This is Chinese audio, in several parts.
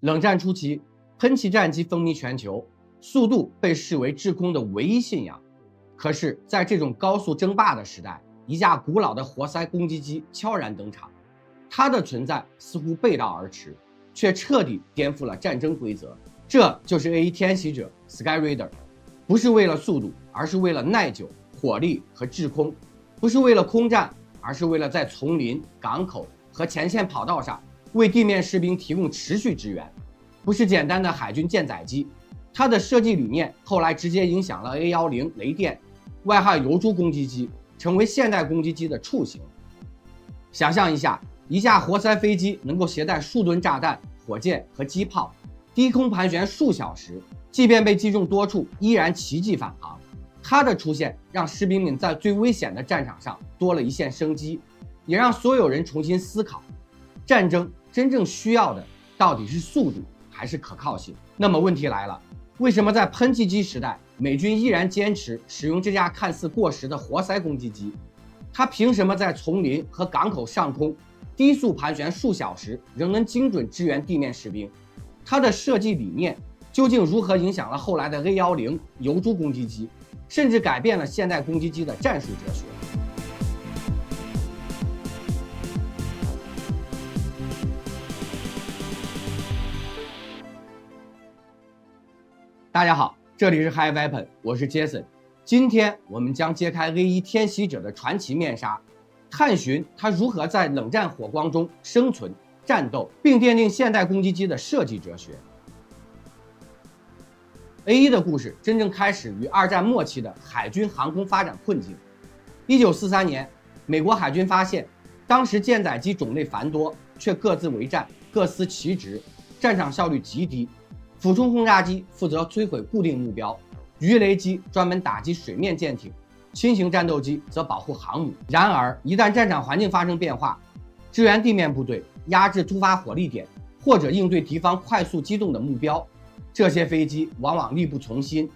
冷战初期，喷气战机风靡全球，速度被视为制空的唯一信仰。可是，在这种高速争霸的时代，一架古老的活塞攻击机悄然登场，它的存在似乎背道而驰，却彻底颠覆了战争规则。这就是 A1 天袭者 Skyraider， 不是为了速度，而是为了耐久、火力和制空；不是为了空战，而是为了在丛林、港口和前线跑道上为地面士兵提供持续支援。不是简单的海军舰载机，它的设计理念后来直接影响了 A10雷电，外号油猪攻击机，成为现代攻击机的雏形。想象一下，一架活塞飞机能够携带数吨炸弹、火箭和机炮，低空盘旋数小时，即便被击中多处，依然奇迹返航。它的出现让士兵们在最危险的战场上多了一线生机，也让所有人重新思考，战争真正需要的到底是速度还是可靠性？那么问题来了，为什么在喷气机时代，美军依然坚持使用这架看似过时的活塞攻击机？它凭什么在丛林和港口上空低速盘旋数小时，仍能精准支援地面士兵？它的设计理念究竟如何影响了后来的 A10油猪攻击机，甚至改变了现代攻击机的战术哲学？大家好，这里是 High Weapon， 我是 Jason。今天我们将揭开 A1 天袭者的传奇面纱，探寻它如何在冷战火光中生存、战斗，并奠定现代攻击机的设计哲学。A1 的故事真正开始于二战末期的海军航空发展困境。1943年，美国海军发现，当时舰载机种类繁多，却各自为战，各司其职，战场效率极低。俯冲轰炸机负责摧毁固定目标，鱼雷机专门打击水面舰艇，轻型战斗机则保护航母。然而，一旦战场环境发生变化，支援地面部队、压制突发火力点，或者应对敌方快速机动的目标，这些飞机往往力不从心。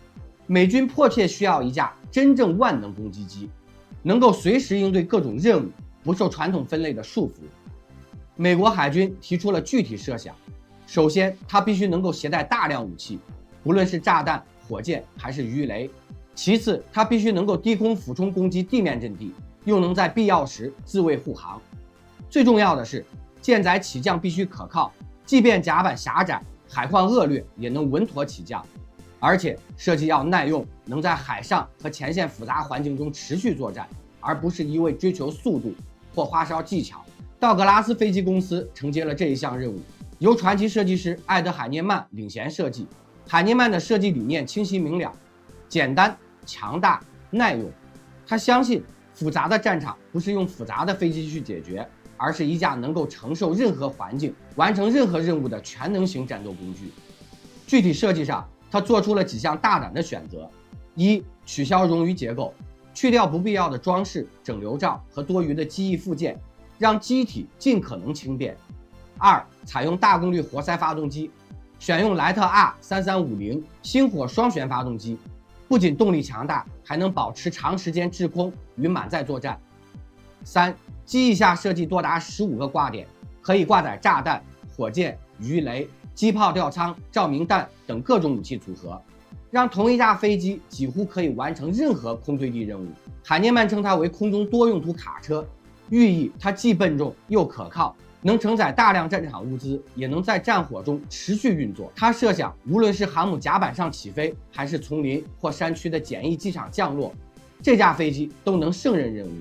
美军迫切需要一架真正万能攻击机，能够随时应对各种任务，不受传统分类的束缚。美国海军提出了具体设想。首先，它必须能够携带大量武器，不论是炸弹、火箭还是鱼雷。其次，它必须能够低空俯冲攻击地面阵地，又能在必要时自卫护航。最重要的是，舰载起降必须可靠，即便甲板狭窄、海况恶劣，也能稳妥起降。而且设计要耐用，能在海上和前线复杂环境中持续作战，而不是一味追求速度或花哨技巧。道格拉斯飞机公司承接了这一项任务，由传奇设计师艾德·海涅曼领衔设计。海涅曼的设计理念清晰明了，简单、强大、耐用。他相信复杂的战场不是用复杂的飞机去解决，而是一架能够承受任何环境、完成任何任务的全能型战斗工具。具体设计上，他做出了几项大胆的选择：一、取消冗余结构，去掉不必要的装饰、整流罩和多余的机翼附件，让机体尽可能轻便；二、采用大功率活塞发动机，选用莱特 R3350星火双旋发动机，不仅动力强大，还能保持长时间制空与满载作战。三、机翼下设计多达15个挂点，可以挂载炸弹、火箭、鱼雷、机炮吊舱、照明弹等各种武器组合，让同一架飞机几乎可以完成任何空对地任务。海涅曼称它为空中多用途卡车，寓意它既笨重又可靠，能承载大量战场物资，也能在战火中持续运作。他设想，无论是航母甲板上起飞，还是丛林或山区的简易机场降落，这架飞机都能胜任任务。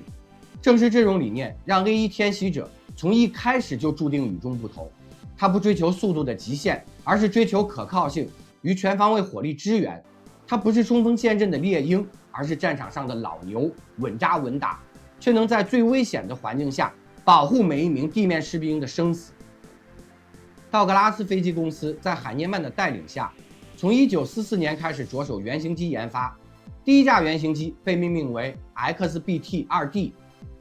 正是这种理念，让 A1 天袭者从一开始就注定与众不同。它不追求速度的极限，而是追求可靠性与全方位火力支援。它不是冲锋陷阵的猎鹰，而是战场上的老牛，稳扎稳打，却能在最危险的环境下保护每一名地面士兵的生死。道格拉斯飞机公司在海涅曼的带领下，从1944年开始着手原型机研发。第一架原型机被命名为 XBT-2D，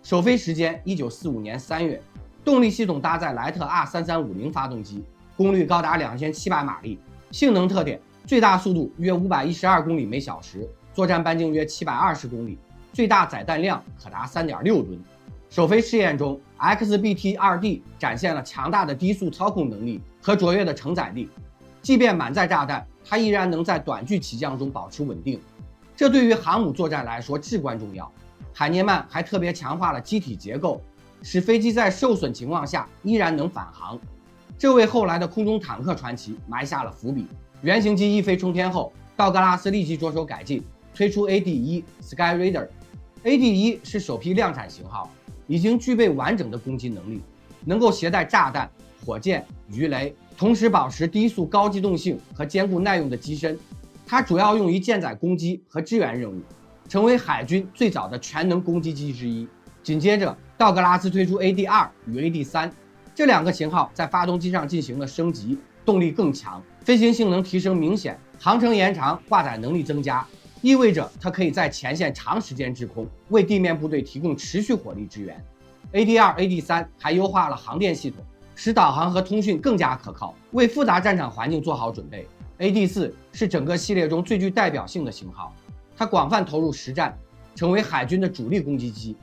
首飞时间1945年3月，动力系统搭载莱特 R3350发动机，功率高达2700马力。性能特点：最大速度约512公里每小时，作战半径约720公里，最大载弹量可达3.6吨。首飞试验中 ，XBT-2D 展现了强大的低速操控能力和卓越的承载力，即便满载炸弹，它依然能在短距起降中保持稳定。这对于航母作战来说至关重要。海涅曼还特别强化了机体结构，使飞机在受损情况下依然能返航，这为后来的空中坦克传奇埋下了伏笔。原型机一飞冲天后，道格拉斯立即着手改进，推出 AD-1 Sky Raider。AD-1 是首批量产型号，已经具备完整的攻击能力，能够携带炸弹、火箭、鱼雷，同时保持低速高机动性和坚固耐用的机身。它主要用于舰载攻击和支援任务，成为海军最早的全能攻击机之一。紧接着，道格拉斯推出 AD-2 与 AD-3，这两个型号在发动机上进行了升级，动力更强，飞行性能提升明显，航程延长，挂载能力增加，意味着它可以在前线长时间制空，为地面部队提供持续火力支援。AD-2、AD-3 还优化了航电系统，使导航和通讯更加可靠，为复杂战场环境做好准备。AD-4 是整个系列中最具代表性的型号，它广泛投入实战，成为海军的主力攻击机。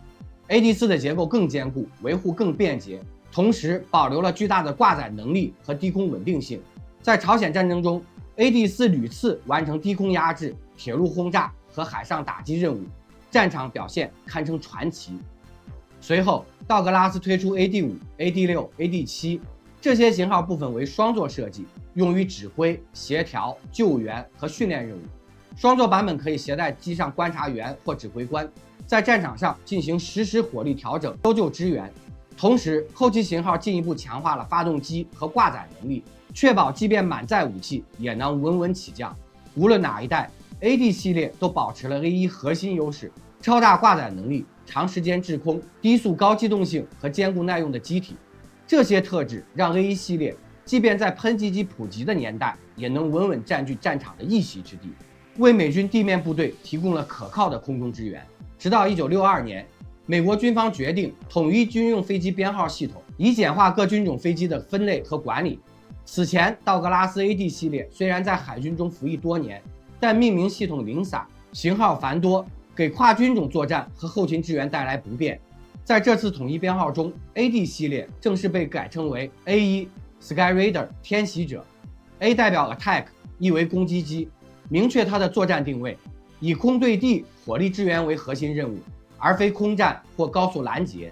AD-4 的结构更坚固，维护更便捷，同时保留了巨大的挂载能力和低空稳定性。在朝鲜战争中 ，AD-4 屡次完成低空压制、铁路轰炸和海上打击任务，战场表现堪称传奇。随后，道格拉斯推出 AD-5、AD-6、AD-7，这些型号部分为双座设计，用于指挥、协调、救援和训练任务。双座版本可以携带机上观察员或指挥官，在战场上进行实时火力调整、搜救支援。同时，后期型号进一步强化了发动机和挂载能力，确保即便满载武器也能稳稳起降。无论哪一代 ，AD 系列都保持了 A1 核心优势：超大挂载能力、长时间制空、低速高机动性和坚固耐用的机体。这些特质让 A1 系列即便在喷气机普及的年代，也能稳稳占据战场的一席之地，为美军地面部队提供了可靠的空中支援。直到1962年，美国军方决定统一军用飞机编号系统，以简化各军种飞机的分类和管理。此前，道格拉斯 AD 系列虽然在海军中服役多年，但命名系统零散，型号繁多，给跨军种作战和后勤支援带来不便。在这次统一编号中 ，AD 系列正式被改称为 A1 Sky Raider 天袭者。A 代表 Attack， 意为攻击机，明确它的作战定位，以空对地火力支援为核心任务，而非空战或高速拦截。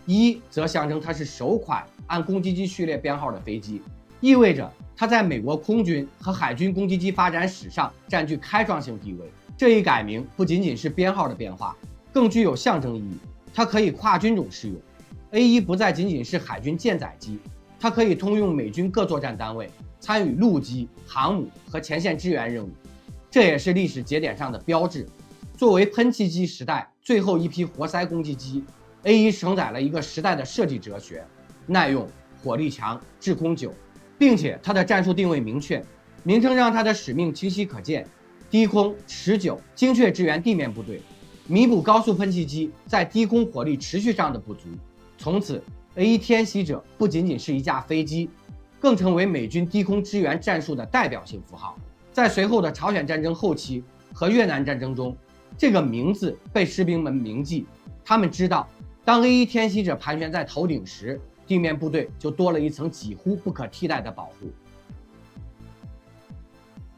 1则象征它是首款按攻击机序列编号的飞机，意味着它在美国空军和海军攻击机发展史上占据开创性地位。这一改名不仅仅是编号的变化，更具有象征意义。它可以跨军种适用 ，A1 不再仅仅是海军舰载机，它可以通用美军各作战单位，参与陆基、航母和前线支援任务。这也是历史节点上的标志。作为喷气机时代最后一批活塞攻击机 ，A1 承载了一个时代的设计哲学：耐用、火力强、制空久，并且它的战术定位明确，名称让它的使命清晰可见：低空、持久、精确支援地面部队，弥补高速喷气机在低空火力持续上的不足。从此 ，A1 天袭者不仅仅是一架飞机，更成为美军低空支援战术的代表性符号。在随后的朝鲜战争后期和越南战争中，这个名字被士兵们铭记。他们知道，当 A1 天袭者盘旋在头顶时，地面部队就多了一层几乎不可替代的保护。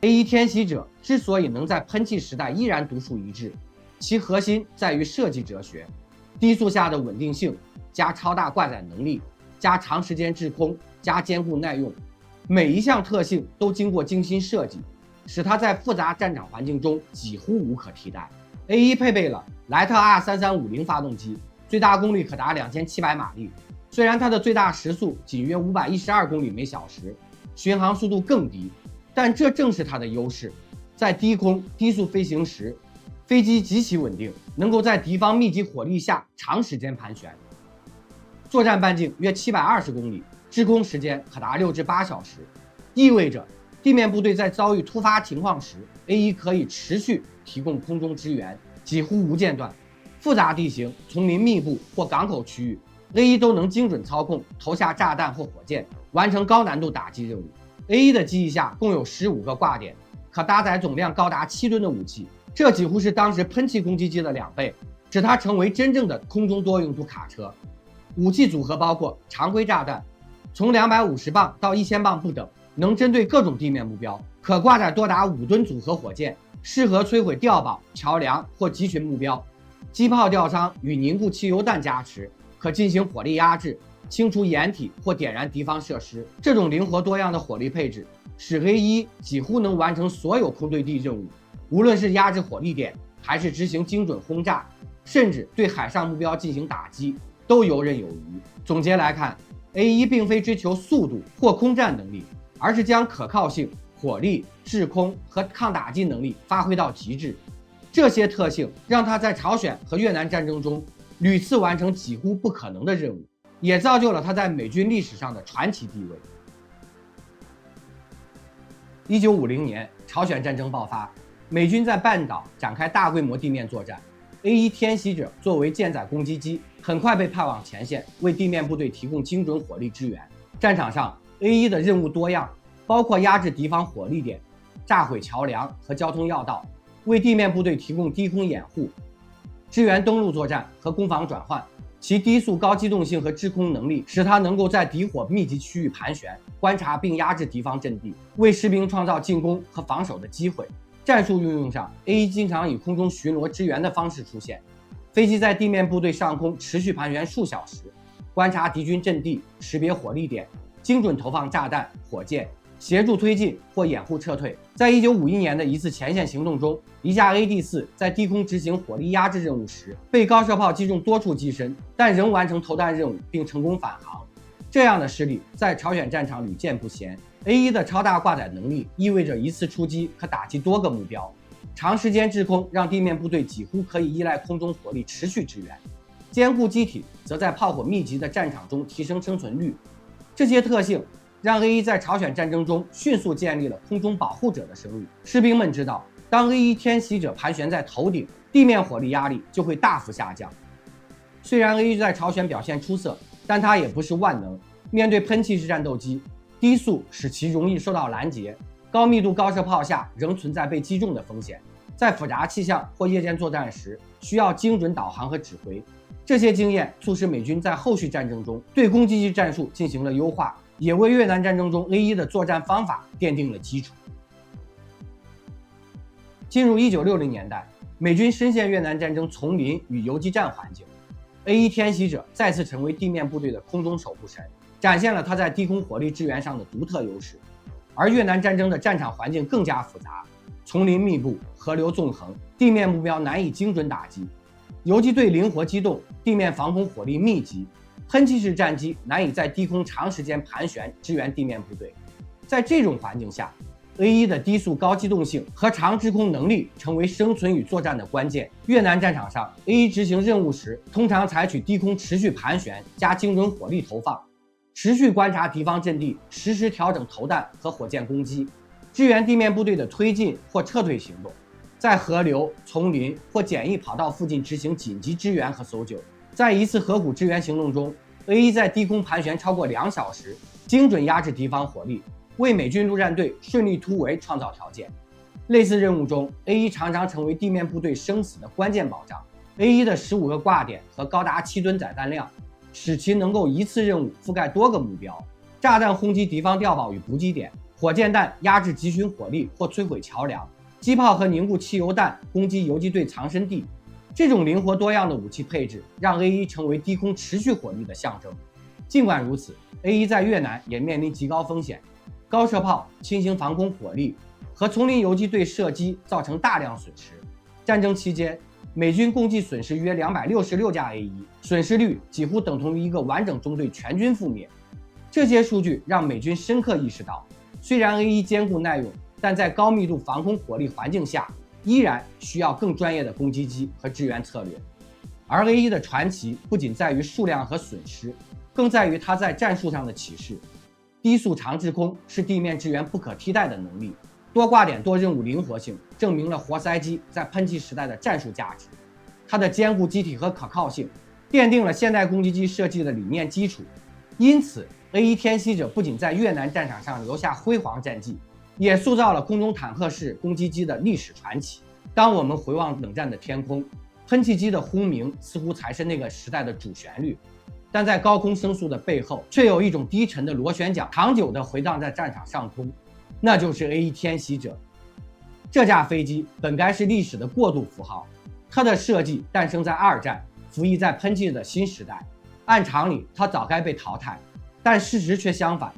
A1 天袭者之所以能在喷气时代依然独树一帜，其核心在于设计哲学：低速下的稳定性，加超大挂载能力，加长时间制空，加坚固耐用。每一项特性都经过精心设计，使它在复杂战场环境中几乎无可替代。A1 配备了莱特 R3350 发动机，最大功率可达2700马力。虽然它的最大时速仅约512公里每小时，巡航速度更低，但这正是它的优势。在低空低速飞行时，飞机极其稳定，能够在敌方密集火力下长时间盘旋。作战半径约720公里，制空时间可达6至8小时，意味着地面部队在遭遇突发情况时 ，A1 可以持续提供空中支援，几乎无间断。复杂地形、丛林密布或港口区域 ，A1 都能精准操控，投下炸弹或火箭，完成高难度打击任务。A1 的机翼下共有15个挂点，可搭载总量高达7吨的武器，这几乎是当时喷气攻击机的2倍。使它成为真正的空中多用途卡车。武器组合包括常规炸弹，从250磅到1000磅不等，能针对各种地面目标，可挂载多达5吨组合火箭，适合摧毁碉堡、桥梁或集群目标。机炮吊舱与凝固汽油弹加持，可进行火力压制，清除掩体或点燃敌方设施。这种灵活多样的火力配置，使 A1 几乎能完成所有空对地任务，无论是压制火力点，还是执行精准轰炸，甚至对海上目标进行打击，都游刃有余。总结来看， A1 并非追求速度或空战能力，而是将可靠性、火力、制空和抗打击能力发挥到极致。这些特性让它在朝鲜和越南战争中屡次完成几乎不可能的任务，也造就了它在美军历史上的传奇地位。1950年，朝鲜战争爆发，美军在半岛展开大规模地面作战。A1 天袭者作为舰载攻击机，很快被派往前线，为地面部队提供精准火力支援。战场上 ，A1 的任务多样，包括压制敌方火力点、炸毁桥梁和交通要道，为地面部队提供低空掩护、支援登陆作战和攻防转换。其低速高机动性和制空能力使它能够在敌火密集区域盘旋，观察并压制敌方阵地，为士兵创造进攻和防守的机会。战术运用上 ，A1 经常以空中巡逻支援的方式出现，飞机在地面部队上空持续盘旋数小时，观察敌军阵地，识别火力点，精准投放炸弹、火箭，协助推进或掩护撤退。在1951年的一次前线行动中，一架 AD-4在低空执行火力压制任务时，被高射炮击中多处机身，但仍完成投弹任务并成功返航。这样的实力在朝鲜战场屡见不鲜。A1 的超大挂载能力意味着一次出击可打击多个目标，长时间制空让地面部队几乎可以依赖空中火力持续支援，坚固机体则在炮火密集的战场中提升生存率。这些特性让 A1 在朝鲜战争中迅速建立了空中保护者的声誉。士兵们知道，当 A1 天袭者盘旋在头顶，地面火力压力就会大幅下降。虽然 A1 在朝鲜表现出色，但它也不是万能。面对喷气式战斗机，低速使其容易受到拦截，高密度高射炮下仍存在被击中的风险。在复杂气象或夜间作战时，需要精准导航和指挥。这些经验促使美军在后续战争中对攻击机战术进行了优化，也为越南战争中 A1 的作战方法奠定了基础。进入1960年代，美军深陷越南战争丛林与游击战环境， A1 天袭者再次成为地面部队的空中守护神，展现了他在低空火力支援上的独特优势。而越南战争的战场环境更加复杂，丛林密布，河流纵横，地面目标难以精准打击，游击队灵活机动，地面防空火力密集，喷气式战机难以在低空长时间盘旋支援地面部队。在这种环境下， A1 的低速高机动性和长制空能力成为生存与作战的关键。越南战场上 ，A1 执行任务时通常采取低空持续盘旋加精准火力投放，持续观察敌方阵地，实时调整投弹和火箭攻击，支援地面部队的推进或撤退行动，在河流、丛林或简易跑道附近执行紧急支援和搜救。在一次河谷支援行动中， A1 在低空盘旋超过2小时，精准压制敌方火力，为美军陆战队顺利突围创造条件。类似任务中， A1 常常成为地面部队生死的关键保障。A1 的15个挂点和高达7吨载弹量，使其能够一次任务覆盖多个目标：炸弹轰击敌方碉堡与补给点，火箭弹压制集群火力或摧毁桥梁，机炮和凝固汽油弹攻击游击队藏身地。这种灵活多样的武器配置让 A1 成为低空持续火力的象征。尽管如此， A1 在越南也面临极高风险，高射炮、轻型防空火力和丛林游击队射击造成大量损失。战争期间，美军共计损失约266架 A1， 损失率几乎等同于一个完整中队全军覆灭。这些数据让美军深刻意识到，虽然 A1 坚固耐用，但在高密度防空火力环境下，依然需要更专业的攻击机和支援策略。而 A1 的传奇不仅在于数量和损失，更在于它在战术上的启示。低速长制空是地面支援不可替代的能力，多挂点多任务灵活性证明了活塞机在喷气时代的战术价值。它的坚固机体和可靠性奠定了现代攻击机设计的理念基础。因此 A1 天袭者不仅在越南战场上留下辉煌战绩，也塑造了空中坦克式攻击机的历史传奇。当我们回望冷战的天空，喷气机的轰鸣似乎才是那个时代的主旋律，但在高空声速的背后，却有一种低沉的螺旋桨长久地回荡在战场上空，那就是 A1 天袭者。这架飞机本该是历史的过渡符号，它的设计诞生在二战，服役在喷气的新时代。按常理，它早该被淘汰，但事实却相反。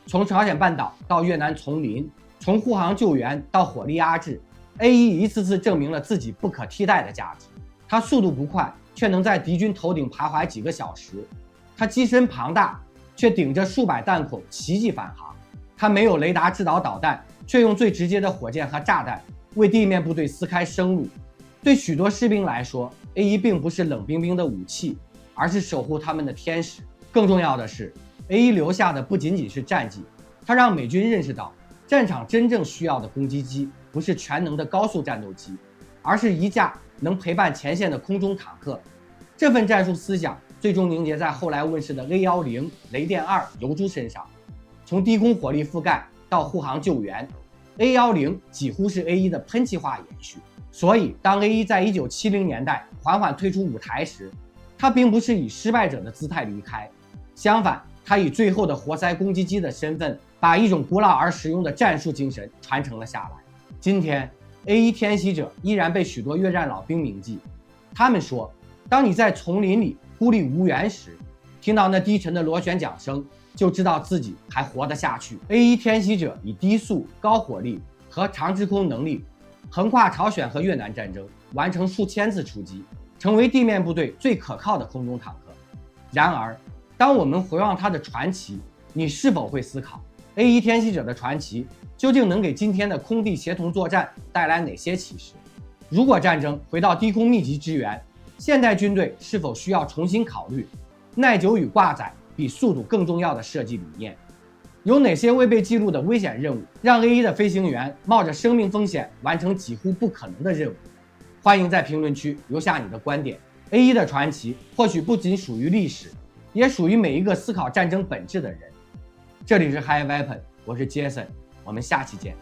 从朝鲜半岛到越南丛林，从护航救援到火力压制， A1 一次次证明了自己不可替代的价值。它速度不快，却能在敌军头顶徘徊几个小时；它机身庞大，却顶着数百弹孔奇迹返航；它没有雷达制导导弹，却用最直接的火箭和炸弹为地面部队撕开生路。对许多士兵来说， A1 并不是冷冰冰的武器，而是守护他们的天使。更重要的是， A1 留下的不仅仅是战绩，它让美军认识到，战场真正需要的攻击机不是全能的高速战斗机，而是一架能陪伴前线的空中坦克。这份战术思想最终凝结在后来问世的 A10、雷电2、游珠身上。从低空火力覆盖到护航救援， A10几乎是 A1 的喷气化延续。所以当 A1 在1970年代缓缓退出舞台时，它并不是以失败者的姿态离开，相反，它以最后的活塞攻击机的身份，把一种古老而实用的战术精神传承了下来。今天 A1 天袭者依然被许多越战老兵铭记。他们说，当你在丛林里孤立无援时，听到那低沉的螺旋桨声，就知道自己还活得下去。A1 天袭者以低速、高火力和长滞空能力，横跨朝鲜和越南战争，完成数千次出击，成为地面部队最可靠的空中坦克。然而，当我们回望它的传奇，你是否会思考 A1 天袭者的传奇究竟能给今天的空地协同作战带来哪些启示？如果战争回到低空密集支援，现代军队是否需要重新考虑耐久与挂载比速度更重要的设计理念？有哪些未被记录的危险任务让 A1 的飞行员冒着生命风险完成几乎不可能的任务？欢迎在评论区留下你的观点。A1 的传奇或许不仅属于历史，也属于每一个思考战争本质的人。这里是 High Weapon， 我是 Jason， 我们下期见。